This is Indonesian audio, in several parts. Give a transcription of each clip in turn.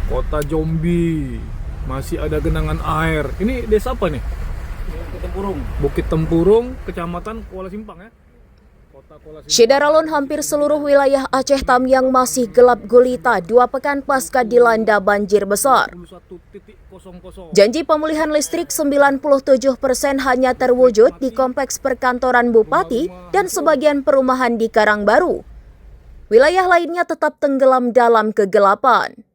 Kota Jambi masih ada genangan air. Ini desa apa nih? Bukit Tempurung. Bukit Tempurung, Kecamatan Kuala Simpang ya. Kota Kuala Simpang. Syedaralun hampir seluruh wilayah Aceh Tamiang masih gelap gulita 2 pekan pasca dilanda banjir besar. 21.00. Janji pemulihan listrik 97% hanya terwujud di kompleks perkantoran Bupati dan sebagian perumahan di Karangbaru. Wilayah lainnya tetap tenggelam dalam kegelapan.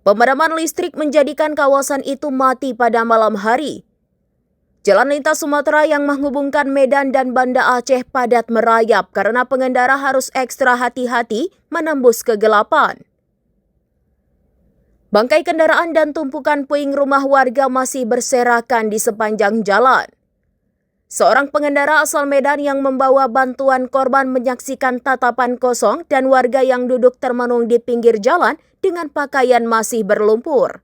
Pemadaman listrik menjadikan kawasan itu mati pada malam hari. Jalan lintas Sumatera yang menghubungkan Medan dan Banda Aceh padat merayap karena pengendara harus ekstra hati-hati menembus kegelapan. Bangkai kendaraan dan tumpukan puing rumah warga masih berserakan di sepanjang jalan. Seorang pengendara asal Medan yang membawa bantuan korban menyaksikan tatapan kosong dan warga yang duduk termenung di pinggir jalan dengan pakaian masih berlumpur.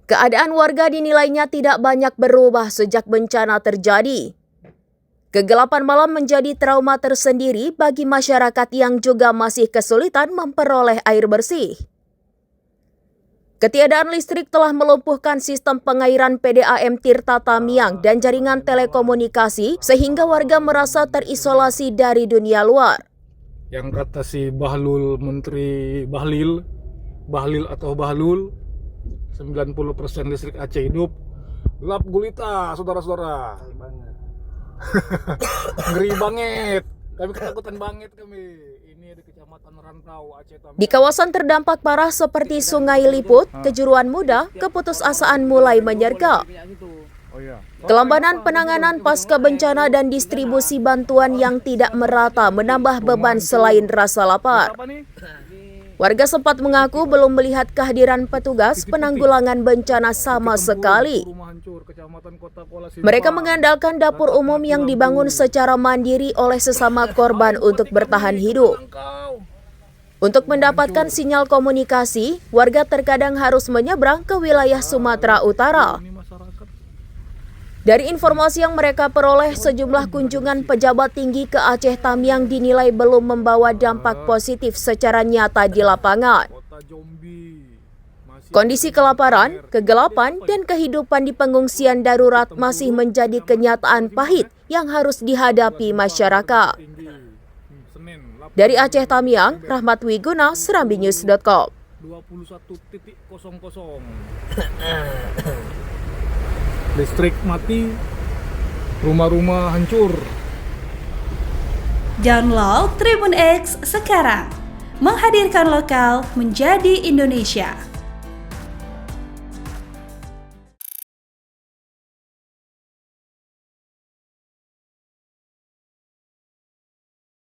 Keadaan warga dinilainya tidak banyak berubah sejak bencana terjadi. Kegelapan malam menjadi trauma tersendiri bagi masyarakat yang juga masih kesulitan memperoleh air bersih. Ketiadaan listrik telah melumpuhkan sistem pengairan PDAM Tirta Tamiang dan jaringan telekomunikasi sehingga warga merasa terisolasi dari dunia luar. Yang kata si Bahlul, Menteri Bahlil atau Bahlul, 90% listrik Aceh hidup. Gelap gulita, saudara-saudara. Ngeri banget. Kami ketakutan banget kami. Ini di Kecamatan Rantau, Aceh Tamiang. Di kawasan terdampak parah seperti Sungai Liput, Kejuruan Muda, keputusasaan mulai menyergap. Kelambanan penanganan pasca bencana dan distribusi bantuan yang tidak merata menambah beban selain rasa lapar. Warga sempat mengaku belum melihat kehadiran petugas penanggulangan bencana sama sekali. Mereka mengandalkan dapur umum yang dibangun secara mandiri oleh sesama korban untuk bertahan hidup. Untuk mendapatkan sinyal komunikasi, warga terkadang harus menyeberang ke wilayah Sumatera Utara. Dari informasi yang mereka peroleh, sejumlah kunjungan pejabat tinggi ke Aceh Tamiang dinilai belum membawa dampak positif secara nyata di lapangan. Kondisi kelaparan, kegelapan, dan kehidupan di pengungsian darurat masih menjadi kenyataan pahit yang harus dihadapi masyarakat. Dari Aceh Tamiang, Rahmat Wiguna, SerambiNews.com. 21.00. Listrik mati, rumah-rumah hancur. Download Tribun X sekarang, menghadirkan lokal menjadi Indonesia.